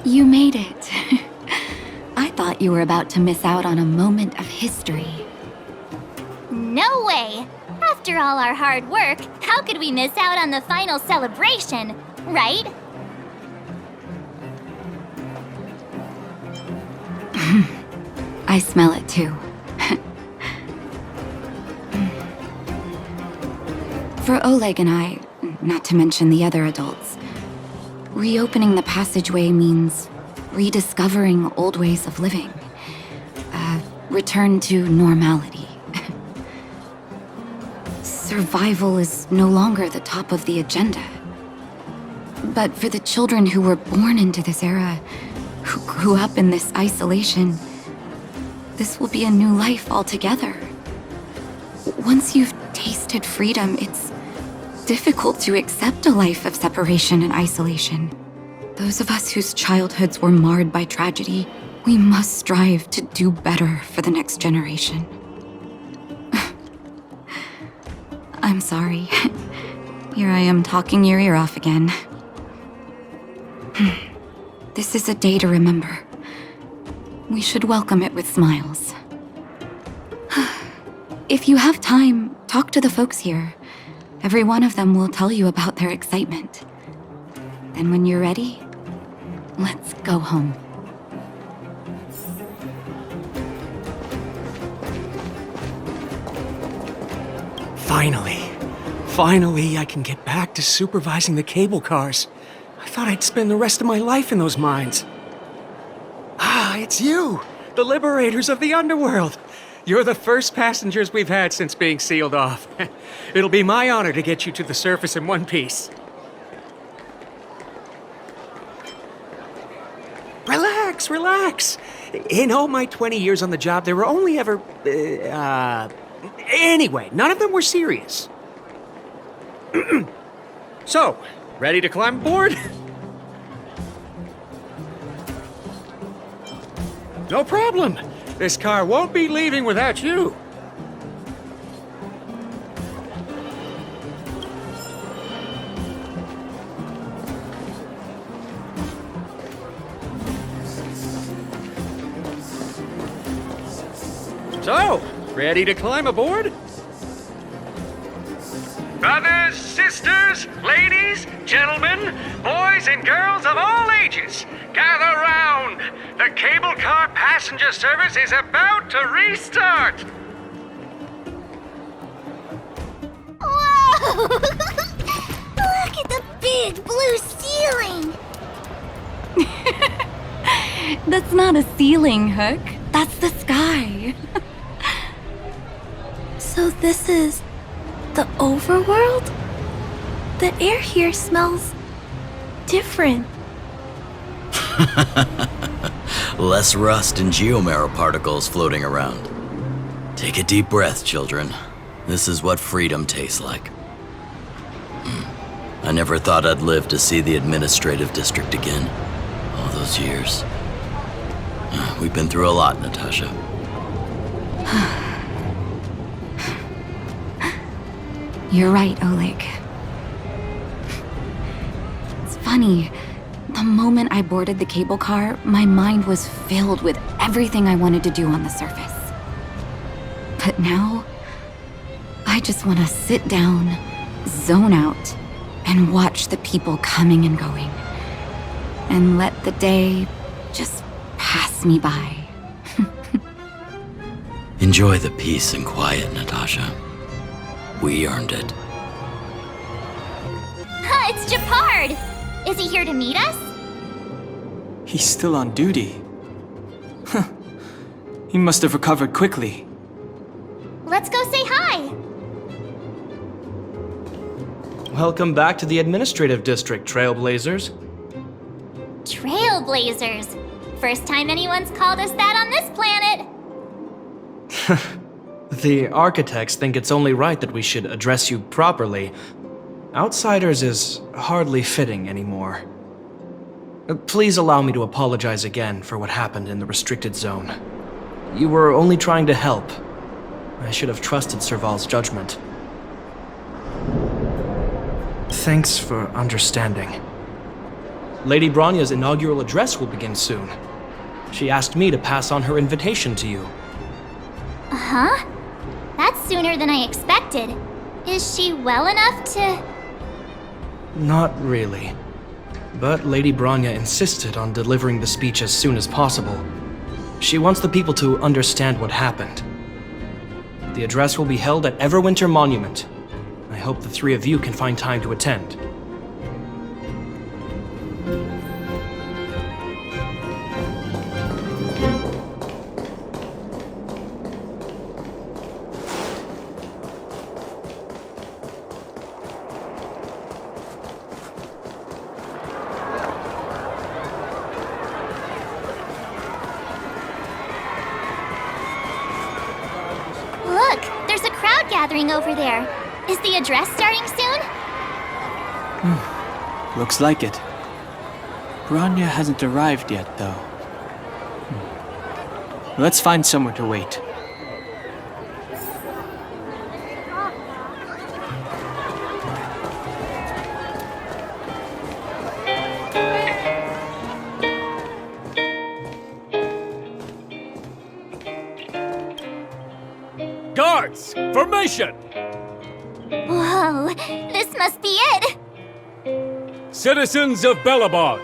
You made it. I thought you were about to miss out on a moment of history. No way! After all our hard work, how could we miss out on the final celebration, right? I smell it too. For Oleg and I, not to mention the other adults, reopening the passageway means rediscovering old ways of living. Return to normality. Survival is no longer the top of the agenda. But for the children who were born into this era, who grew up in this isolation, this will be a new life altogether. Once you've tasted freedom, it's difficult to accept a life of separation and isolation. Those of us whose childhoods were marred by tragedy, we must strive to do better for the next generation. I'm sorry. Here I am talking your ear off again. This is a day to remember. We should welcome it with smiles. If you have time, talk to the folks here. Every one of them will tell you about their excitement. Then when you're ready, let's go home. Finally, I can get back to supervising the cable cars. I thought I'd spend the rest of my life in those mines. Ah, it's you, the liberators of the underworld. You're the first passengers we've had since being sealed off. It'll be my honor to get you to the surface in one piece. Relax. In all my 20 years on the job, there were only ever... Anyway, none of them were serious. So, ready to climb aboard? No problem. This car won't be leaving without you. So, ready to climb aboard? Brothers, sisters, ladies, gentlemen, boys and girls of all ages, gather round. The cable car passenger service is about to restart. Whoa! Look at the big blue ceiling! That's not a ceiling, Hook. That's the sky. So this is the overworld? The air here smells different. Less rust and geomarrow particles floating around. Take a deep breath, children. This is what freedom tastes like. I never thought I'd live to see the administrative district again. All those years. We've been through a lot, Natasha. You're right, Oleg. It's funny. The moment I boarded the cable car, my mind was filled with everything I wanted to do on the surface. But now, I just want to sit down, zone out, and watch the people coming and going. And let the day just pass me by. Enjoy the peace and quiet, Natasha. We earned it. It's Japard! Is he here to meet us? He's still on duty. Huh. He must have recovered quickly. Let's go say hi! Welcome back to the administrative district, Trailblazers. Trailblazers! First time anyone's called us that on this planet! The architects think it's only right that we should address you properly. Outsiders is hardly fitting anymore. Please allow me to apologize again for what happened in the restricted zone. You were only trying to help. I should have trusted Serval's judgment. Thanks for understanding. Lady Bronya's inaugural address will begin soon. She asked me to pass on her invitation to you. Huh? That's sooner than I expected. Is she well enough to... Not really. But Lady Bronya insisted on delivering the speech as soon as possible. She wants the people to understand what happened. The address will be held at Everwinter Monument. I hope the three of you can find time to attend. Look, there's a crowd gathering over there. Is the address starting soon? Looks like it. Bronya hasn't arrived yet, though. Let's find somewhere to wait. Guards, formation! Whoa, this must be it! Citizens of Belobog,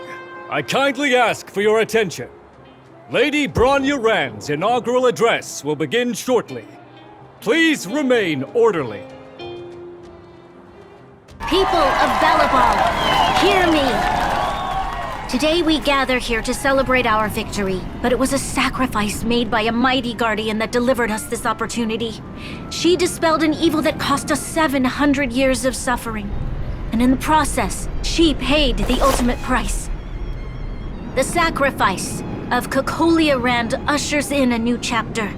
I kindly ask for your attention. Lady Bronya Rand's inaugural address will begin shortly. Please remain orderly. People of Belobog, hear me! Today we gather here to celebrate our victory, but it was a sacrifice made by a mighty guardian that delivered us this opportunity. She dispelled an evil that cost us 700 years of suffering. And in the process, she paid the ultimate price. The sacrifice of Cocolia Rand ushers in a new chapter.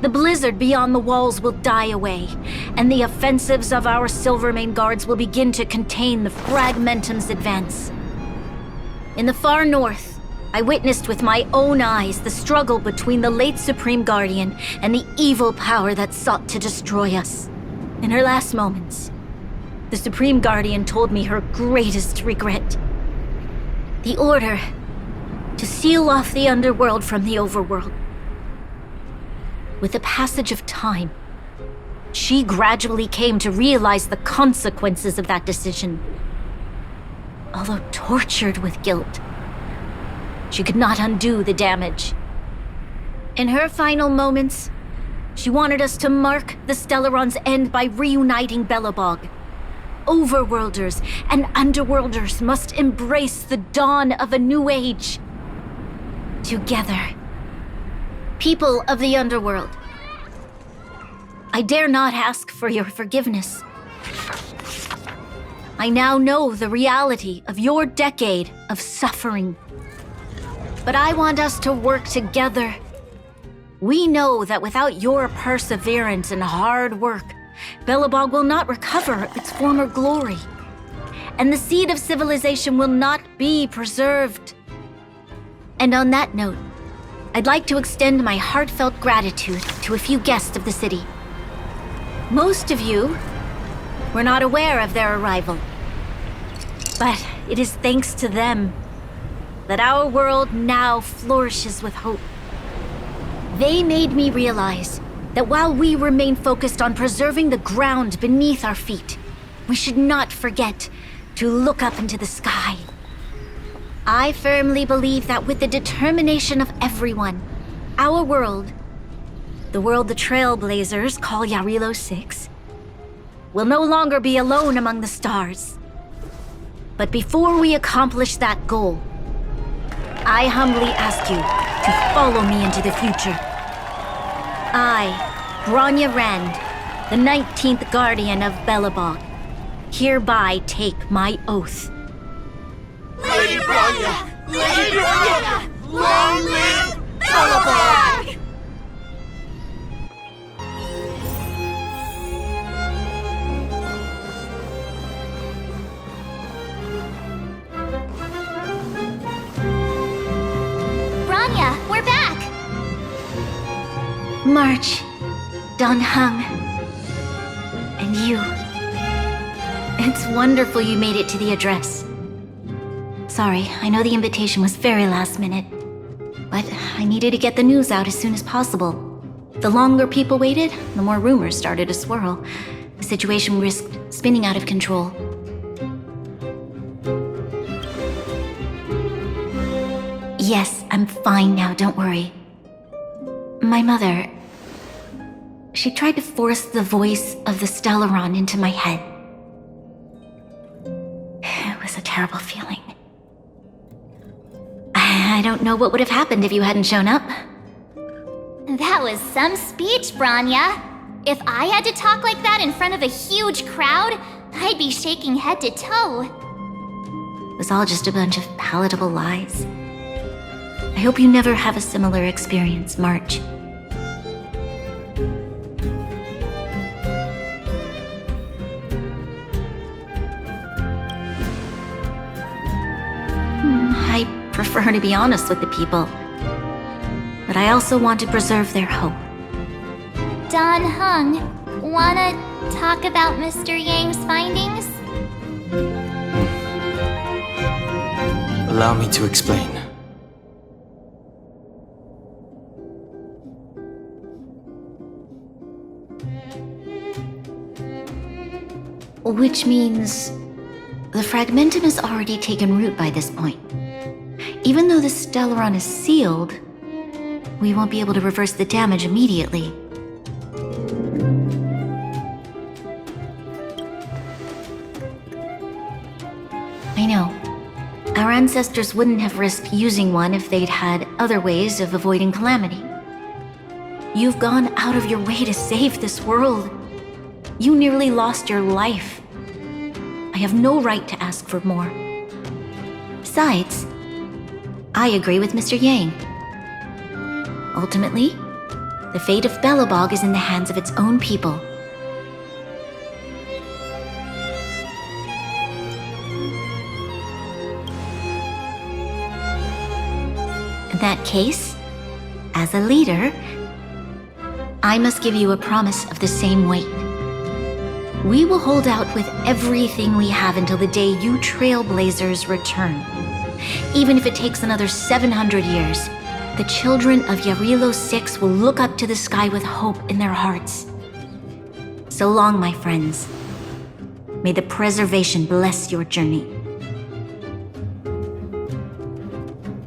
The blizzard beyond the walls will die away, and the offensives of our Silvermane guards will begin to contain the Fragmentum's advance. In the far north, I witnessed with my own eyes the struggle between the late Supreme Guardian and the evil power that sought to destroy us. In her last moments, the Supreme Guardian told me her greatest regret. The order to seal off the underworld from the overworld. With the passage of time, she gradually came to realize the consequences of that decision. Although tortured with guilt, she could not undo the damage. In her final moments, she wanted us to mark the Stellaron's end by reuniting Belobog. Overworlders and underworlders must embrace the dawn of a new age. Together. People of the underworld, I dare not ask for your forgiveness. I now know the reality of your decade of suffering. But I want us to work together. We know that without your perseverance and hard work, Belobog will not recover its former glory. And the seed of civilization will not be preserved. And on that note, I'd like to extend my heartfelt gratitude to a few guests of the city. Most of you were not aware of their arrival. But it is thanks to them that our world now flourishes with hope. They made me realize that while we remain focused on preserving the ground beneath our feet, we should not forget to look up into the sky. I firmly believe that with the determination of everyone, our world, the world the Trailblazers call Yarilo 6, will no longer be alone among the stars. But before we accomplish that goal, I humbly ask you to follow me into the future. I, Bronya Rand, the 19th Guardian of Belobog, hereby take my oath. Lady Bronya! Lady Bronya! Long live Belobog! Bronya, we're back! March, Donghang, and you. It's wonderful you made it to the address. sorry. I know the invitation was very last minute. But I needed to get the news out as soon as possible. The longer people waited, the more rumors started to swirl. The situation risked spinning out of control. Yes, I'm fine now, don't worry. My mother... She tried to force the voice of the Stellaron into my head. It was a terrible feeling. I don't know what would have happened if you hadn't shown up. That was some speech, Branya. If I had to talk like that in front of a huge crowd, I'd be shaking head to toe. It was all just a bunch of palatable lies. I hope you never have a similar experience, March. I prefer to be honest with the people, but I also want to preserve their hope. Don Hung, wanna talk about Mr. Yang's findings? Allow me to explain. Which means the fragmentum has already taken root by this point. Even though the Stellaron is sealed, we won't be able to reverse the damage immediately. I know. Our ancestors wouldn't have risked using one if they'd had other ways of avoiding calamity. You've gone out of your way to save this world. You nearly lost your life. I have no right to ask for more. Besides, I agree with Mr. Yang. Ultimately, the fate of Belobog is in the hands of its own people. In that case, as a leader, I must give you a promise of the same weight. We will hold out with everything we have until the day you Trailblazers return. Even if it takes another 700 years, the children of Yarilo 6 will look up to the sky with hope in their hearts. So long, my friends. May the preservation bless your journey.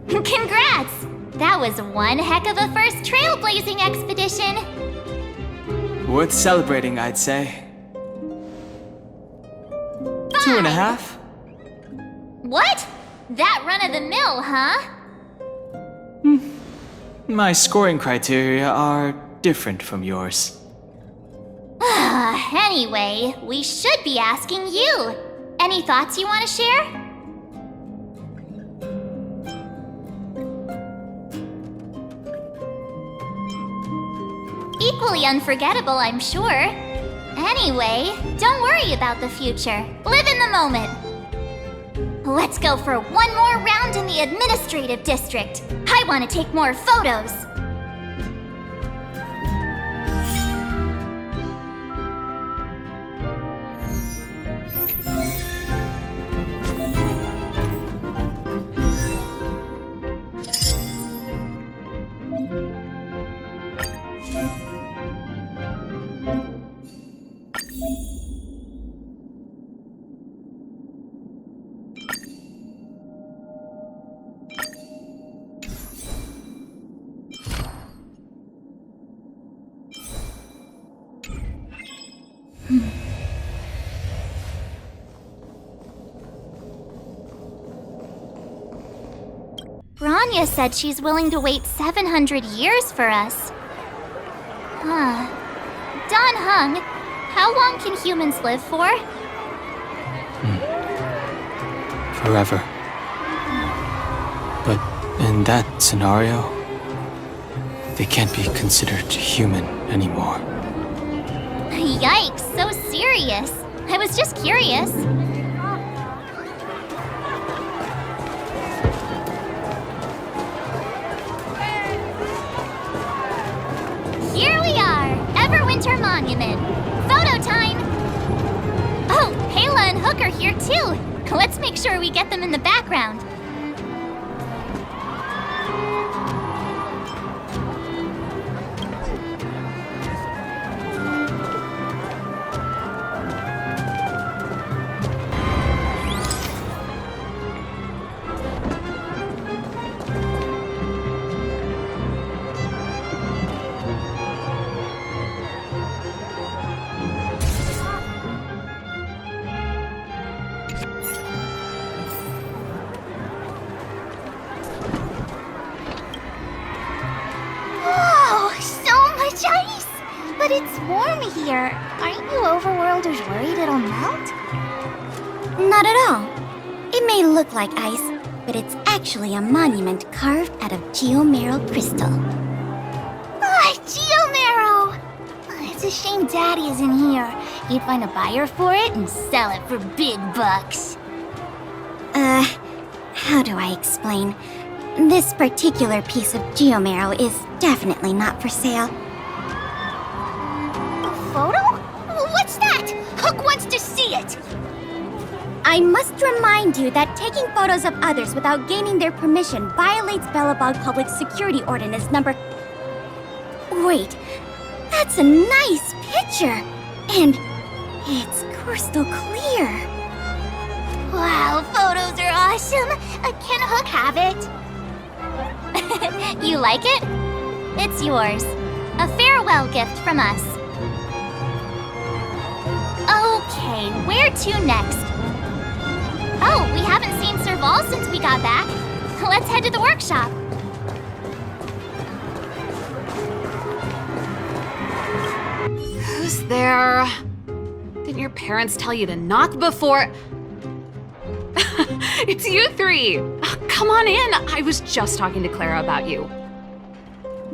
Congrats! That was one heck of a first trailblazing expedition! Worth celebrating, I'd say. 2.5? What? That run-of-the-mill, huh? My scoring criteria are different from yours. Anyway, we should be asking you. Any thoughts you want to share? Equally unforgettable, I'm sure. Anyway, don't worry about the future. Live in the moment. Let's go for one more round in the administrative district. I want to take more photos. Branya said she's willing to wait 700 years for us. Don Hung, how long can humans live for? Forever. But in that scenario, they can't be considered human anymore. Yikes, so serious. I was just curious. Here we are, Everwinter Monument. Photo time! Oh, Kayla and Hook are here too. Let's make sure we get them in the background. It's warm here. Aren't you overworlders worried it'll melt? Not at all. It may look like ice, but it's actually a monument carved out of geomeral crystal. Ah, Geomarrow! It's a shame Daddy isn't here. He'd find a buyer for it and sell it for big bucks. How do I explain? This particular piece of geomarrow is definitely not for sale. A photo? What's that? Hook wants to see it! I must remind you that taking photos of others without gaining their permission violates Belobog Public Security Ordinance number... Wait, that's a nice picture! And it's crystal clear. Wow, photos are awesome! Can Hook have it? You like it? It's yours. A farewell gift from us. Okay, where to next? Oh, we haven't seen Serval since we got back. Let's head to the workshop. Who's there? Didn't your parents tell you to knock before... It's you three! Come on in! I was just talking to Clara about you.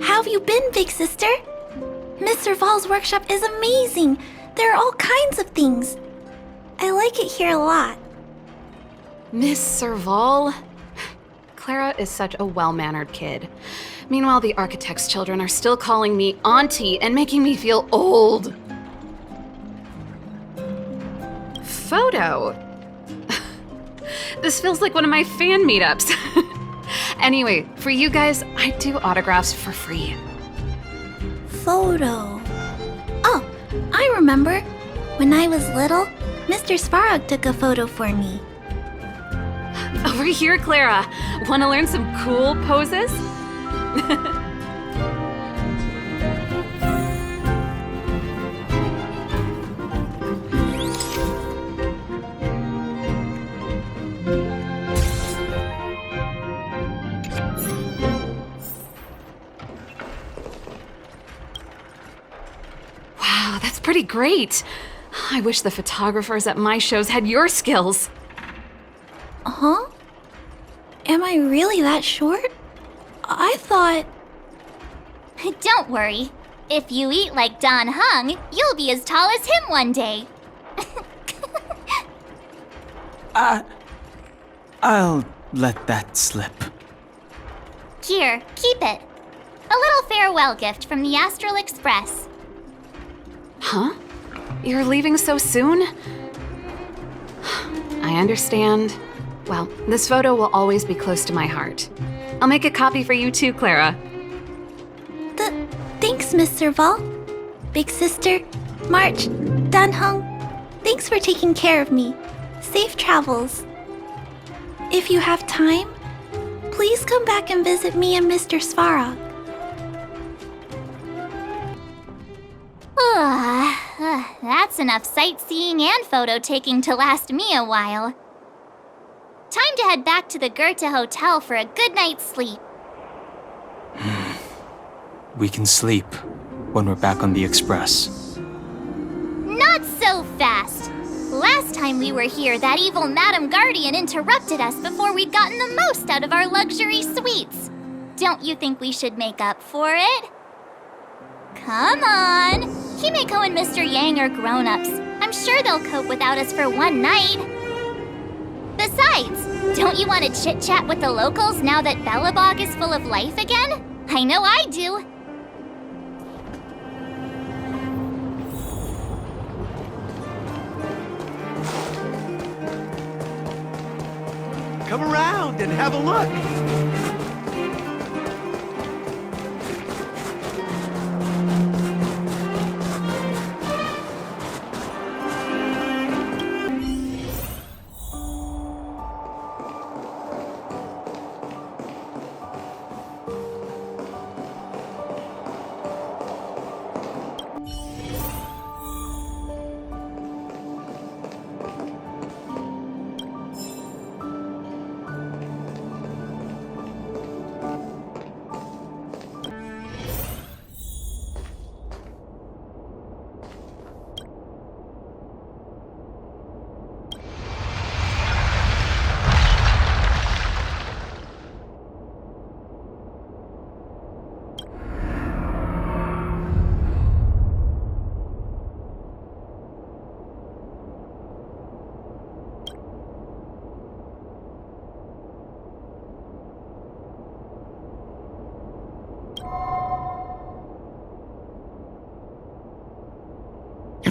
How have you been, big sister? Miss Serval's workshop is amazing. There are all kinds of things. I like it here a lot. Miss Serval? Clara is such a well-mannered kid. Meanwhile, the architect's children are still calling me auntie and making me feel old. Photo? This feels like one of my fan meetups. Anyway, for you guys, I do autographs for free. Photo. Oh, I remember. When I was little, Mr. Svarog took a photo for me. Over here, Clara. Want to learn some cool poses? Wow, that's pretty great. I wish the photographers at my shows had your skills. Huh? Am I really that short? I thought... Don't worry. If you eat like Don Hung, you'll be as tall as him one day. I'll let that slip. Here, keep it. A little farewell gift from the Astral Express. Huh? You're leaving so soon? I understand. Well, this photo will always be close to my heart. I'll make a copy for you too, Clara. Thanks, Miss Serval. Big sister, March, Danhung, thanks for taking care of me. Safe travels. If you have time, please come back and visit me and Mr. Svarog. That's enough sightseeing and photo taking to last me a while. Time to head back to the Goethe Hotel for a good night's sleep. We can sleep when we're back on the Express. Not so fast! Last time we were here, that evil Madam Guardian interrupted us before we'd gotten the most out of our luxury suites. Don't you think we should make up for it? Come on! Himeko and Mr. Yang are grown-ups. I'm sure they'll cope without us for one night. Besides, don't you want to chit-chat with the locals now that Belobog is full of life again? I know I do. Come around and have a look.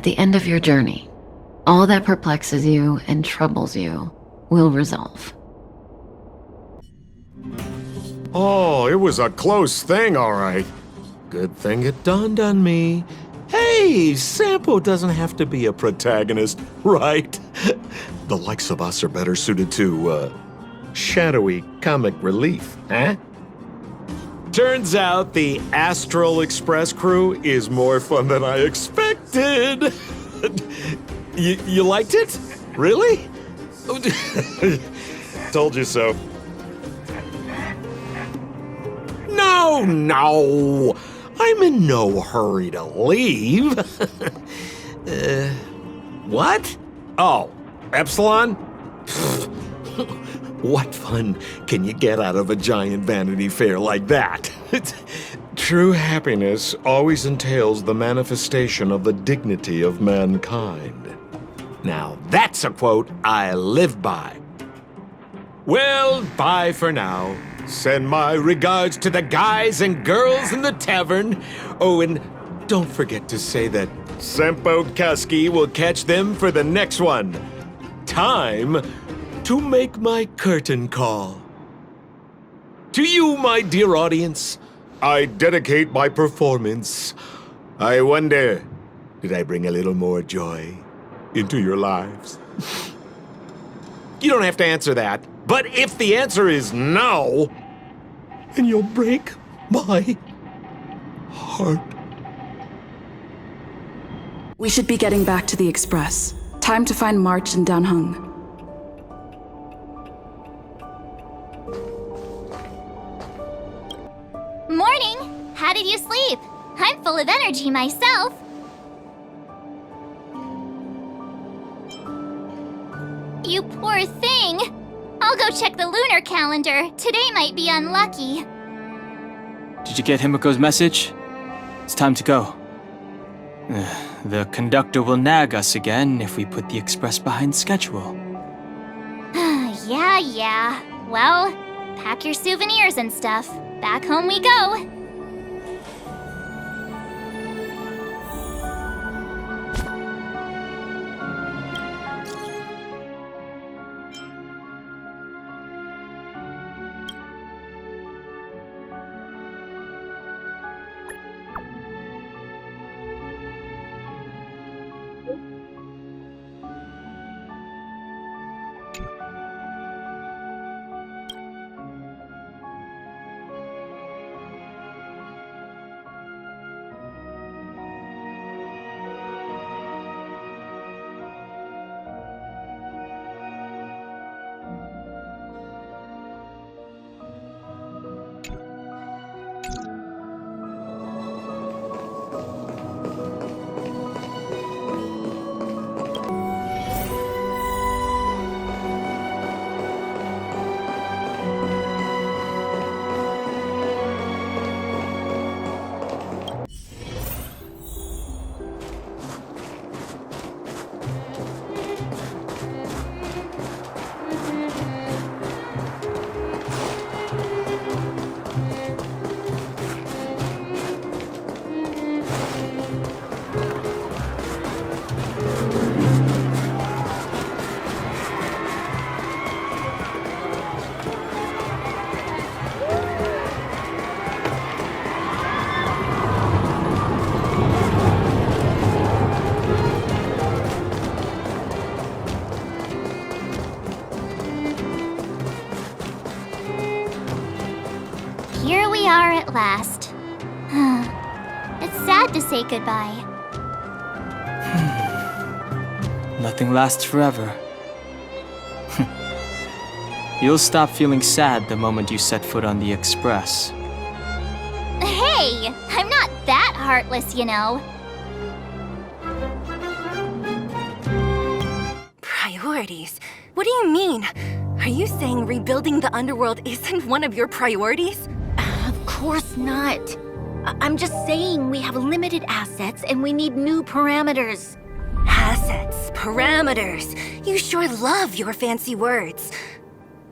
At the end of your journey, all that perplexes you and troubles you will resolve. Oh, it was a close thing, all right. Good thing it dawned on me. Hey, Sampo doesn't have to be a protagonist, right? The likes of us are better suited to, shadowy comic relief, huh? Turns out the Astral Express crew is more fun than I expected. You liked it? Really? Told you so. No! I'm in no hurry to leave. What? Oh, Epsilon? What fun can you get out of a giant Vanity Fair like that? True happiness always entails the manifestation of the dignity of mankind. Now, that's a quote I live by. Well, bye for now. Send my regards to the guys and girls in the tavern. Oh, and don't forget to say that Sampo Kasky will catch them for the next one. Time to make my curtain call. To you, my dear audience, I dedicate my performance. I wonder, did I bring a little more joy into your lives? You don't have to answer that. But if the answer is no, then you'll break my heart. We should be getting back to the Express. Time to find March and Danheng. Morning! How did you sleep? I'm full of energy myself. You poor thing! I'll go check the lunar calendar. Today might be unlucky. Did you get Himiko's message? It's time to go. The conductor will nag us again if we put the Express behind schedule. Yeah. Well, pack your souvenirs and stuff. Back home we go. Here we are at last. It's sad to say goodbye. Nothing lasts forever. You'll stop feeling sad the moment you set foot on the Express. Hey! I'm not that heartless, you know. Priorities? What do you mean? Are you saying rebuilding the underworld isn't one of your priorities? Of course not. I'm just saying we have limited assets and we need new parameters. Assets, parameters. You sure love your fancy words.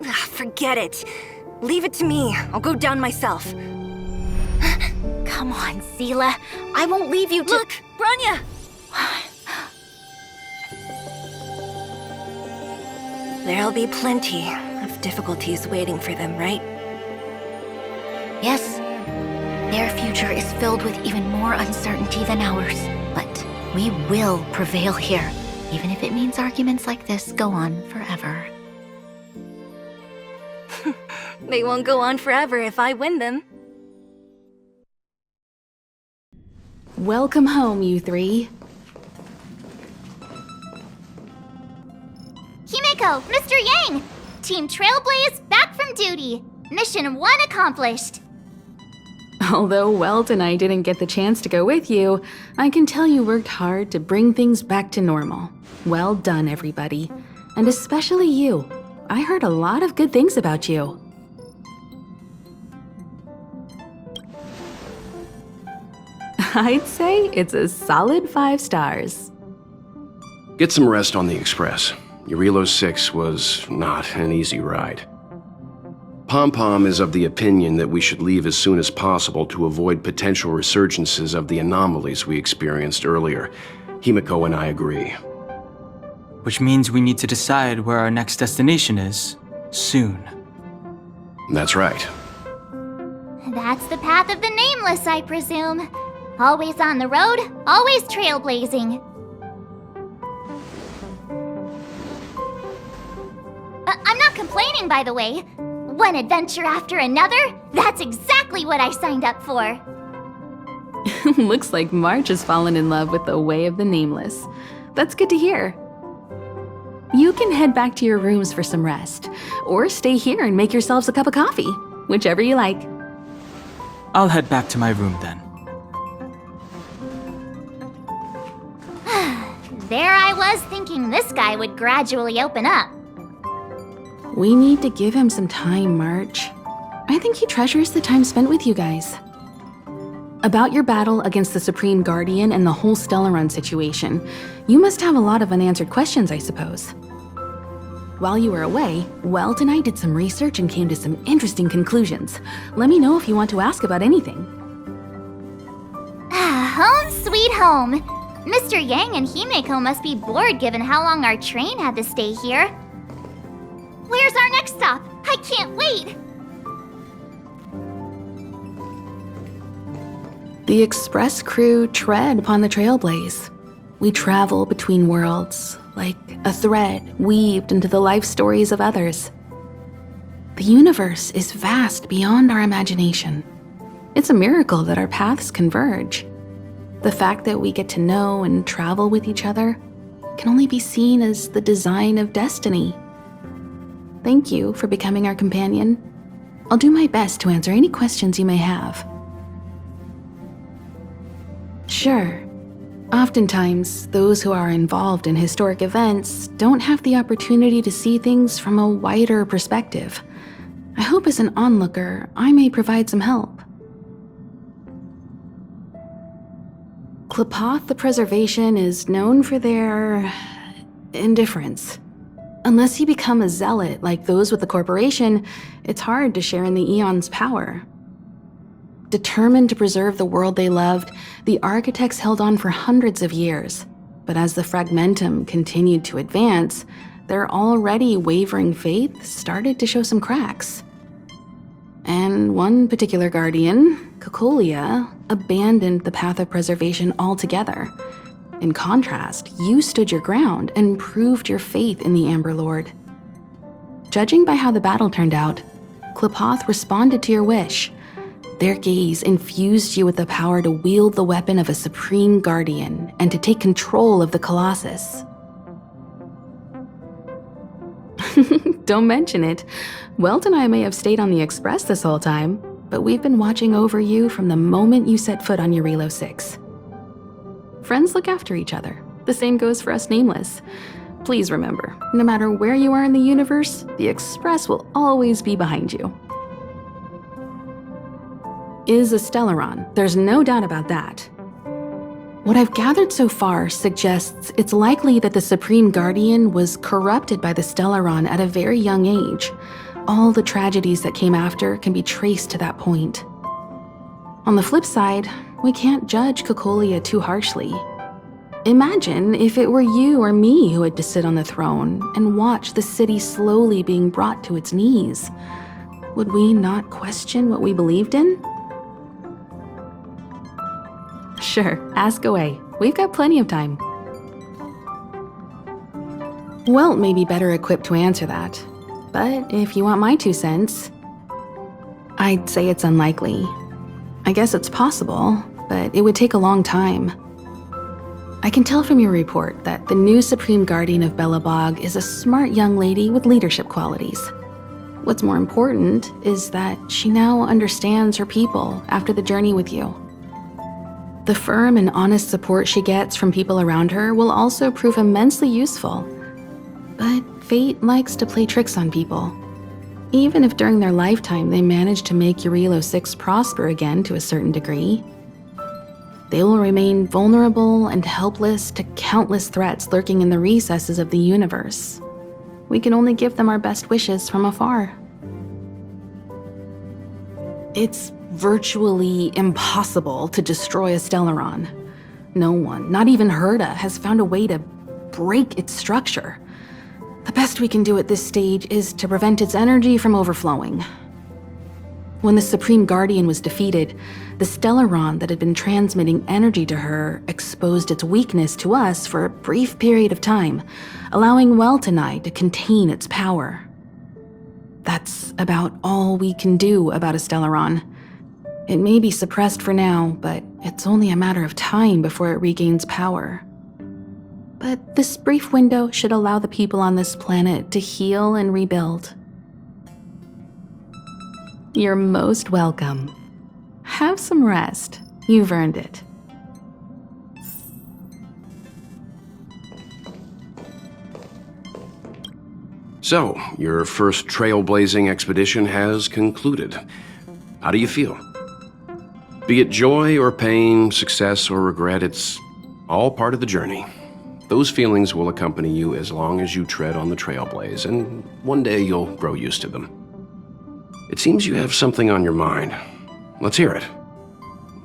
Forget it. Leave it to me. I'll go down myself. Come on, Seela. I won't leave you to— Look, Branya! There'll be plenty of difficulties waiting for them, right? Yes, their future is filled with even more uncertainty than ours. But we will prevail here, even if it means arguments like this go on forever. They won't go on forever if I win them. Welcome home, you three. Himeko, Mr. Yang! Team Trailblaze back from duty. Mission 1 accomplished. Although Welt and I didn't get the chance to go with you, I can tell you worked hard to bring things back to normal. Well done, everybody. And especially you. I heard a lot of good things about you. I'd say it's a solid 5 stars. Get some rest on the Express. Eurilo 6 was not an easy ride. Pom-Pom is of the opinion that we should leave as soon as possible to avoid potential resurgences of the anomalies we experienced earlier. Himeko and I agree. Which means we need to decide where our next destination is, soon. That's right. That's the path of the Nameless, I presume. Always on the road, always trailblazing. I'm not complaining, by the way. One adventure after another, that's exactly what I signed up for. Looks like March has fallen in love with the way of the Nameless. That's good to hear. You can head back to your rooms for some rest, or stay here and make yourselves a cup of coffee, whichever you like. I'll head back to my room then. There I was thinking this guy would gradually open up. We need to give him some time, March. I think he treasures the time spent with you guys. About your battle against the Supreme Guardian and the whole Stellaron situation, you must have a lot of unanswered questions, I suppose. While you were away, Welt and I did some research and came to some interesting conclusions. Let me know if you want to ask about anything. Home sweet home. Mr. Yang and Himeko must be bored given how long our train had to stay here. Where's our next stop? I can't wait! The Express crew tread upon the Trailblaze. We travel between worlds, like a thread weaved into the life stories of others. The universe is vast beyond our imagination. It's a miracle that our paths converge. The fact that we get to know and travel with each other can only be seen as the design of destiny. Thank you for becoming our companion. I'll do my best to answer any questions you may have. Sure. Oftentimes, those who are involved in historic events don't have the opportunity to see things from a wider perspective. I hope as an onlooker, I may provide some help. Klapoth the Preservation is known for their indifference. Unless you become a zealot like those with the corporation, it's hard to share in the Eon's power. Determined to preserve the world they loved, the architects held on for hundreds of years. But as the Fragmentum continued to advance, their already wavering faith started to show some cracks. And one particular guardian, Cocolia, abandoned the path of preservation altogether. In contrast, you stood your ground and proved your faith in the Amber Lord. Judging by how the battle turned out, Klapoth responded to your wish. Their gaze infused you with the power to wield the weapon of a supreme guardian and to take control of the Colossus. Don't mention it. Welt and I may have stayed on the Express this whole time, but we've been watching over you from the moment you set foot on Eurilo 6. Friends look after each other. The same goes for us Nameless. Please remember, no matter where you are in the universe, the Express will always be behind you. Is a Stellaron, there's no doubt about that. What I've gathered so far suggests it's likely that the Supreme Guardian was corrupted by the Stellaron at a very young age. All the tragedies that came after can be traced to that point. On the flip side, we can't judge Cocolia too harshly. Imagine if it were you or me who had to sit on the throne and watch the city slowly being brought to its knees. Would we not question what we believed in? Sure, ask away. We've got plenty of time. Welt may be better equipped to answer that, but if you want my 2 cents, I'd say it's unlikely. I guess it's possible, but it would take a long time. I can tell from your report that the new Supreme Guardian of Belobog is a smart young lady with leadership qualities. What's more important is that she now understands her people after the journey with you. The firm and honest support she gets from people around her will also prove immensely useful. But fate likes to play tricks on people. Even if during their lifetime they manage to make Eurilo 6 prosper again to a certain degree, they will remain vulnerable and helpless to countless threats lurking in the recesses of the universe. We can only give them our best wishes from afar. It's virtually impossible to destroy a Stellaron. No one, not even Herda, has found a way to break its structure. The best we can do at this stage is to prevent its energy from overflowing. When the Supreme Guardian was defeated, the Stellaron that had been transmitting energy to her exposed its weakness to us for a brief period of time, allowing Welt and I to contain its power. That's about all we can do about a Stellaron. It may be suppressed for now, but it's only a matter of time before it regains power. But this brief window should allow the people on this planet to heal and rebuild. You're most welcome. Have some rest. You've earned it. So, your first trailblazing expedition has concluded. How do you feel? Be it joy or pain, success or regret, it's all part of the journey. Those feelings will accompany you as long as you tread on the trailblaze, and one day you'll grow used to them. It seems you have something on your mind. Let's hear it.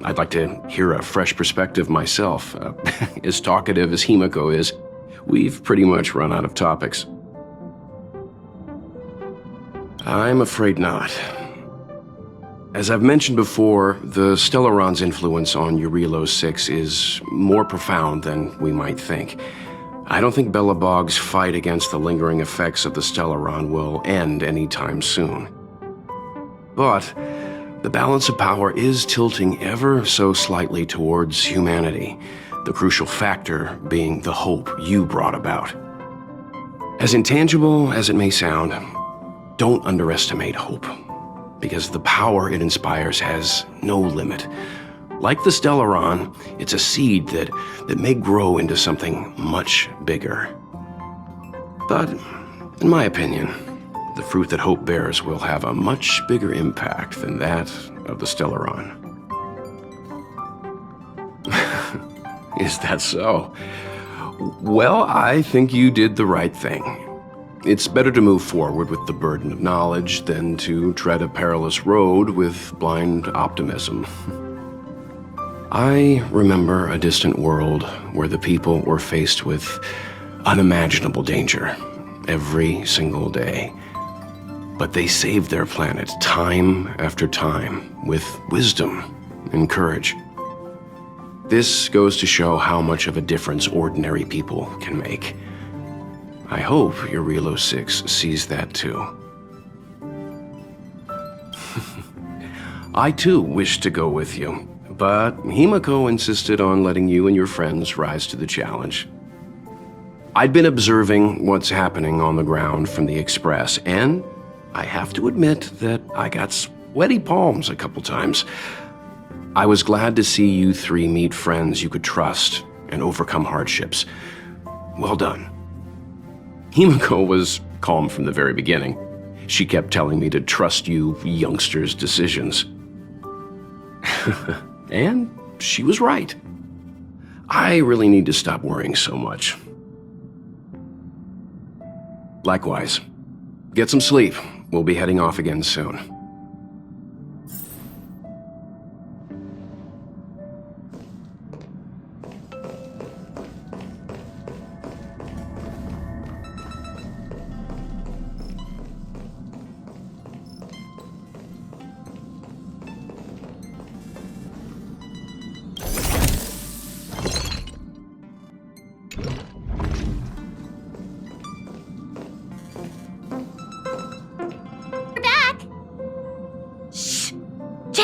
I'd like to hear a fresh perspective myself. As talkative as Himiko is, we've pretty much run out of topics. I'm afraid not. As I've mentioned before, the Stellaron's influence on Eurilo 6 is more profound than we might think. I don't think Belobog's fight against the lingering effects of the Stellaron will end anytime soon. But the balance of power is tilting ever so slightly towards humanity, the crucial factor being the hope you brought about. As intangible as it may sound, don't underestimate hope, because the power it inspires has no limit. Like the Stellaron, it's a seed that may grow into something much bigger. But, in my opinion, the fruit that hope bears will have a much bigger impact than that of the Stellaron. Is that so? Well, I think you did the right thing. It's better to move forward with the burden of knowledge than to tread a perilous road with blind optimism. I remember a distant world where the people were faced with unimaginable danger every single day. But they saved their planet time after time with wisdom and courage. This goes to show how much of a difference ordinary people can make. I hope Eurilo 6 sees that too. I too wish to go with you, but Himiko insisted on letting you and your friends rise to the challenge. I'd been observing what's happening on the ground from the Express, and I have to admit that I got sweaty palms a couple times. I was glad to see you three meet friends you could trust and overcome hardships. Well done. Himiko was calm from the very beginning. She kept telling me to trust you youngsters' decisions. And she was right. I really need to stop worrying so much. Likewise. Get some sleep. We'll be heading off again soon.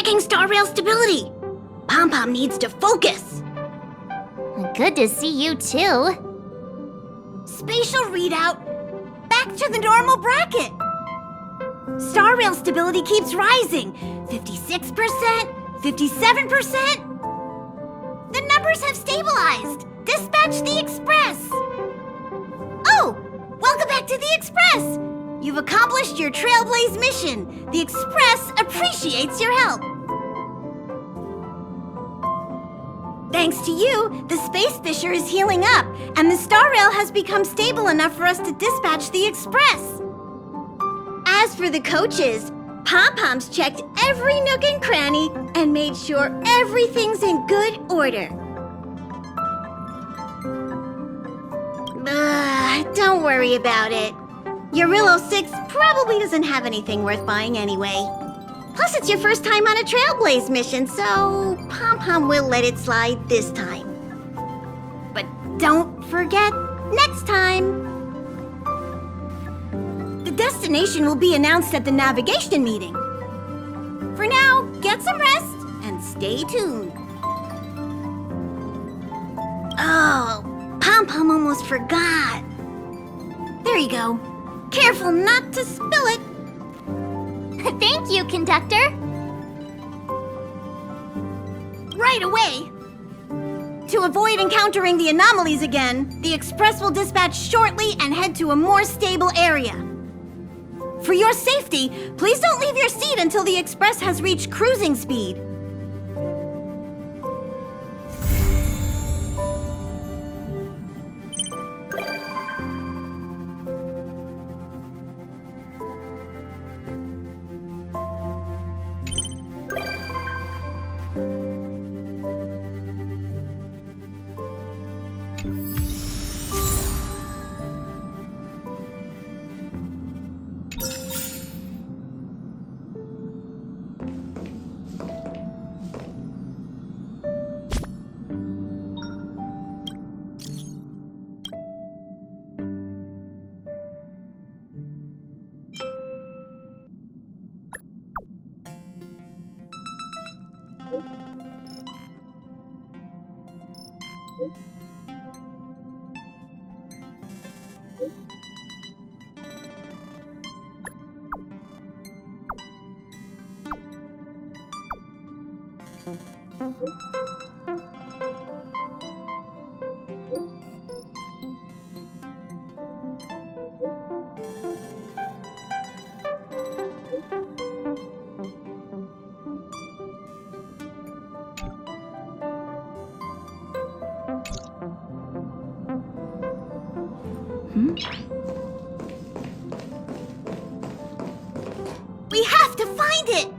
checking star rail stability. Pom-Pom needs to focus. Good to see you too. Spatial readout. Back to the normal bracket. Star rail stability keeps rising. 56%, 57%. The numbers have stabilized. Dispatch the Express. Oh, welcome back to the Express. You've accomplished your Trailblaze mission. The Express appreciates your help. Thanks to you, the Space Fisher is healing up, and the Star Rail has become stable enough for us to dispatch the Express. As for the coaches, Pom-Pom's checked every nook and cranny and made sure everything's in good order. Don't worry about it. Eurillo 6 probably doesn't have anything worth buying anyway. Plus, it's your first time on a Trailblaze mission, so Pom-Pom will let it slide this time. But don't forget, next time! The destination will be announced at the navigation meeting. For now, get some rest and stay tuned. Oh, Pom-Pom almost forgot. There you go. Careful not to spill it. Thank you, conductor. Right away. To avoid encountering the anomalies again, the Express will dispatch shortly and head to a more stable area. For your safety, please don't leave your seat until the Express has reached cruising speed. We have to find it!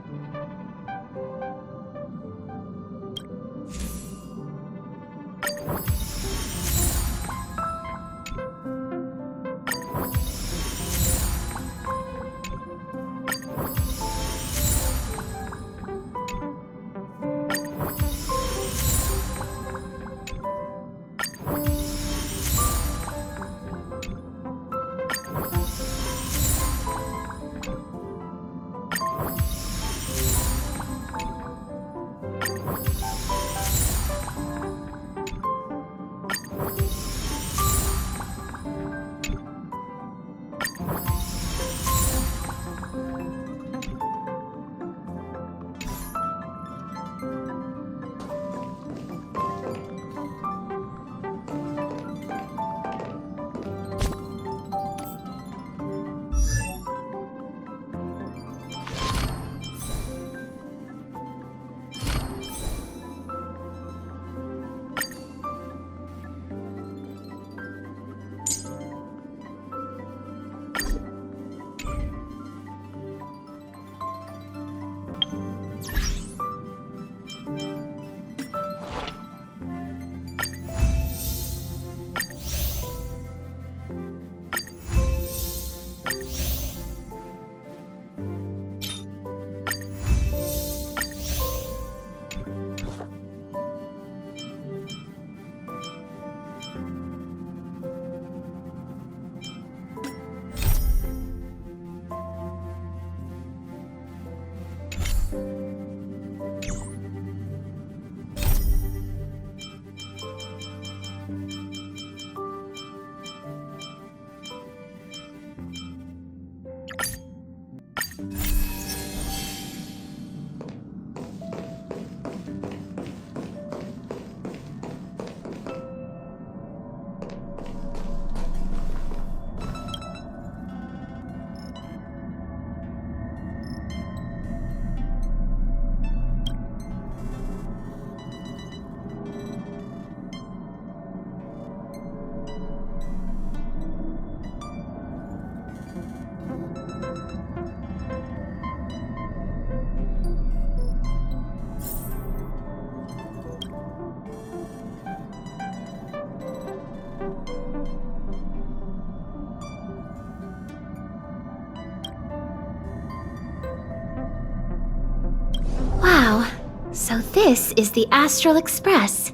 So this is the Astral Express.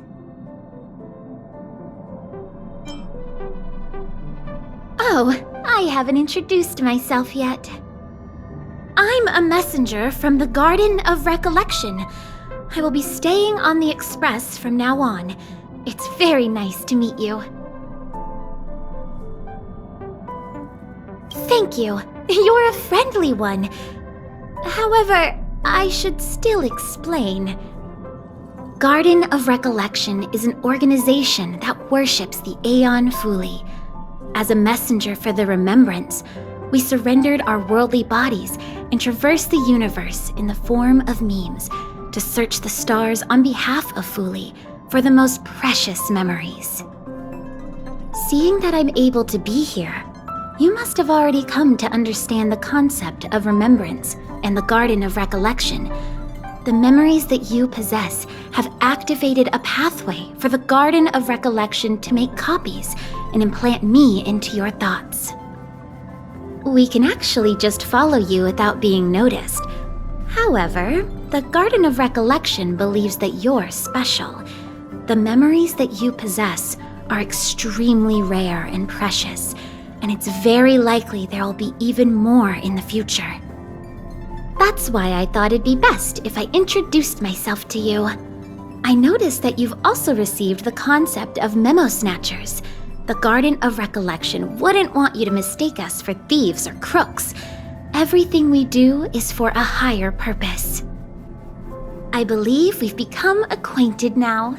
Oh, I haven't introduced myself yet. I'm a messenger from the Garden of Recollection. I will be staying on the Express from now on. It's very nice to meet you. Thank you. You're a friendly one. However, I should still explain. Garden of Recollection is an organization that worships the Aeon Fuli. As a messenger for the remembrance, we surrendered our worldly bodies and traversed the universe in the form of memes to search the stars on behalf of Fuli for the most precious memories. Seeing that I'm able to be here, you must have already come to understand the concept of remembrance and the Garden of Recollection. The memories that you possess have activated a pathway for the Garden of Recollection to make copies and implant me into your thoughts. We can actually just follow you without being noticed. However, the Garden of Recollection believes that you're special. The memories that you possess are extremely rare and precious, and it's very likely there'll be even more in the future. That's why I thought it'd be best if I introduced myself to you. I noticed that you've also received the concept of memo snatchers. The Garden of Recollection wouldn't want you to mistake us for thieves or crooks. Everything we do is for a higher purpose. I believe we've become acquainted now.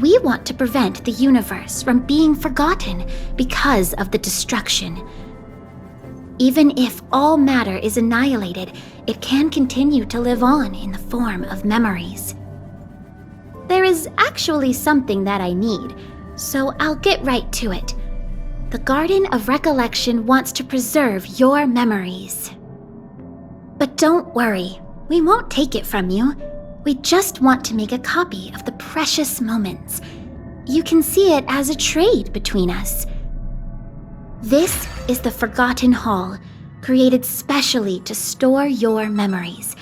We want to prevent the universe from being forgotten because of the destruction. Even if all matter is annihilated, it can continue to live on in the form of memories. There is actually something that I need, so I'll get right to it. The Garden of Recollection wants to preserve your memories. But don't worry, we won't take it from you. We just want to make a copy of the precious moments. You can see it as a trade between us. This is the Forgotten Hall, created specially to store your memories.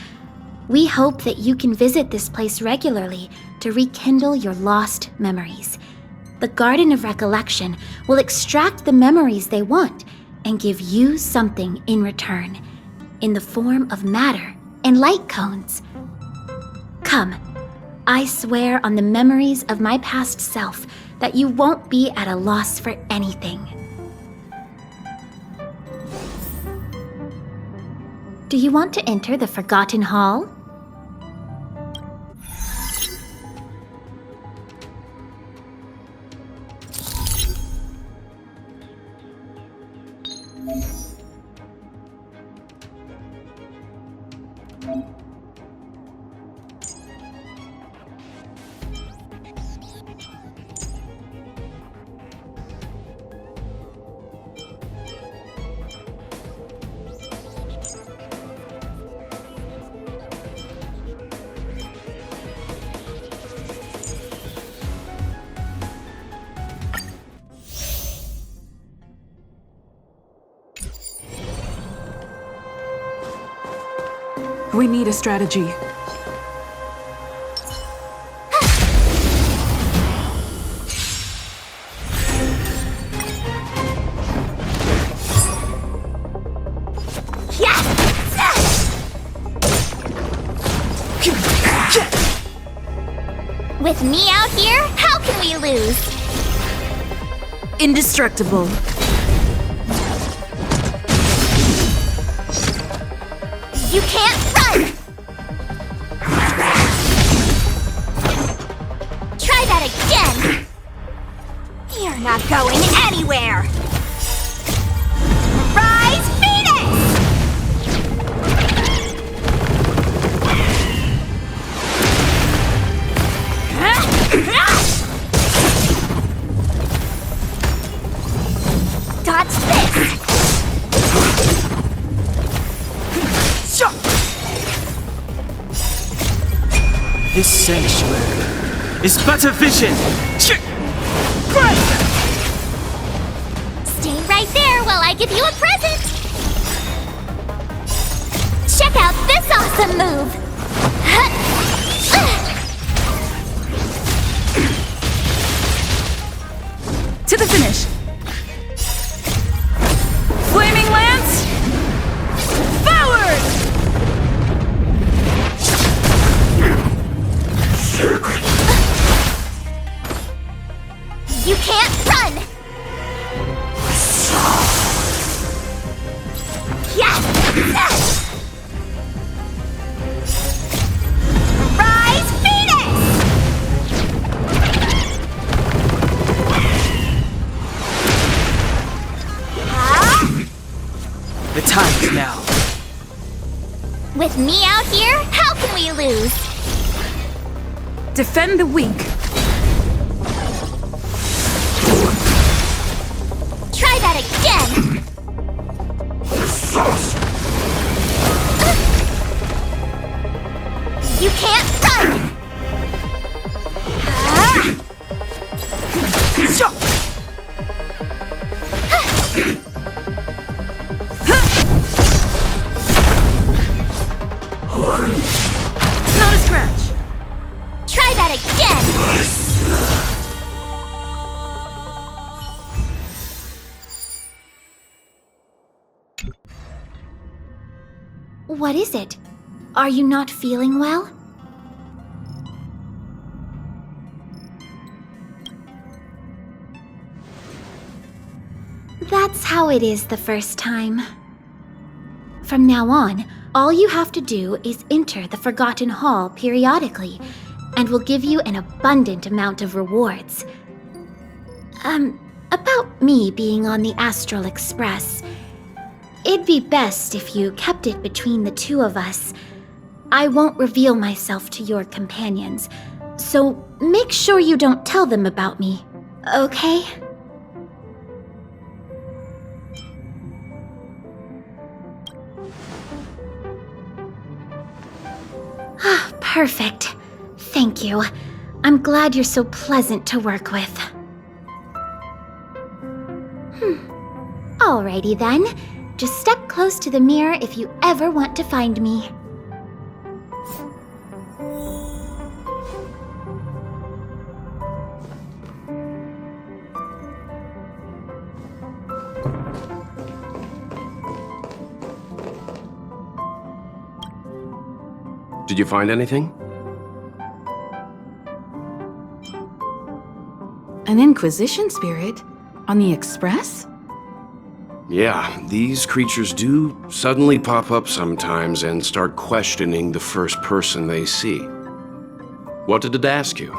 We hope that you can visit this place regularly to rekindle your lost memories. The Garden of Recollection will extract the memories they want and give you something in return, in the form of matter and light cones. Come, I swear on the memories of my past self that you won't be at a loss for anything. Do you want to enter the Forgotten Hall? We need a strategy. With me out here, how can we lose? Indestructible. You can't run! Try that again! You're not going anywhere! Rise, Phoenix! Dodge this! This sanctuary is but a vision! Stay right there while I give you a present! Awesome move! To the finish! Flaming Lance! Forward! You can't run! Yes! Rise, Phoenix! The time is now. With me out here, how can we lose? Defend the weak. Try that again! You can't run! Not a scratch. Try that again! What is it? Are you not feeling well? That's how it is the first time. From now on, all you have to do is enter the Forgotten Hall periodically, and we'll give you an abundant amount of rewards. About me being on the Astral Express. It'd be best if you kept it between the two of us. I won't reveal myself to your companions, so make sure you don't tell them about me, okay? Ah, perfect. Thank you. I'm glad you're so pleasant to work with. Alrighty then. Just step close to the mirror if you ever want to find me. Did you find anything? An Inquisition spirit? On the Express? Yeah, these creatures do suddenly pop up sometimes and start questioning the first person they see. What did it ask you?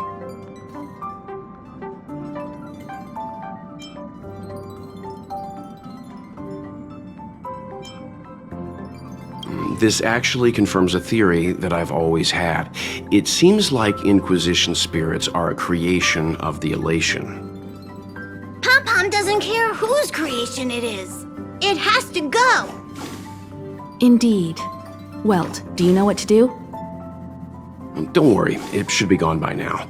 This actually confirms a theory that I've always had. It seems like Inquisition spirits are a creation of the Elation. Pom-Pom doesn't care whose creation it is. It has to go. Indeed. Welt, do you know what to do? Don't worry, it should be gone by now.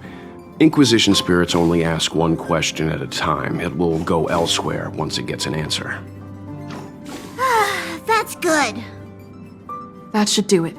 Inquisition spirits only ask one question at a time. It will go elsewhere once it gets an answer. That's good. That should do it.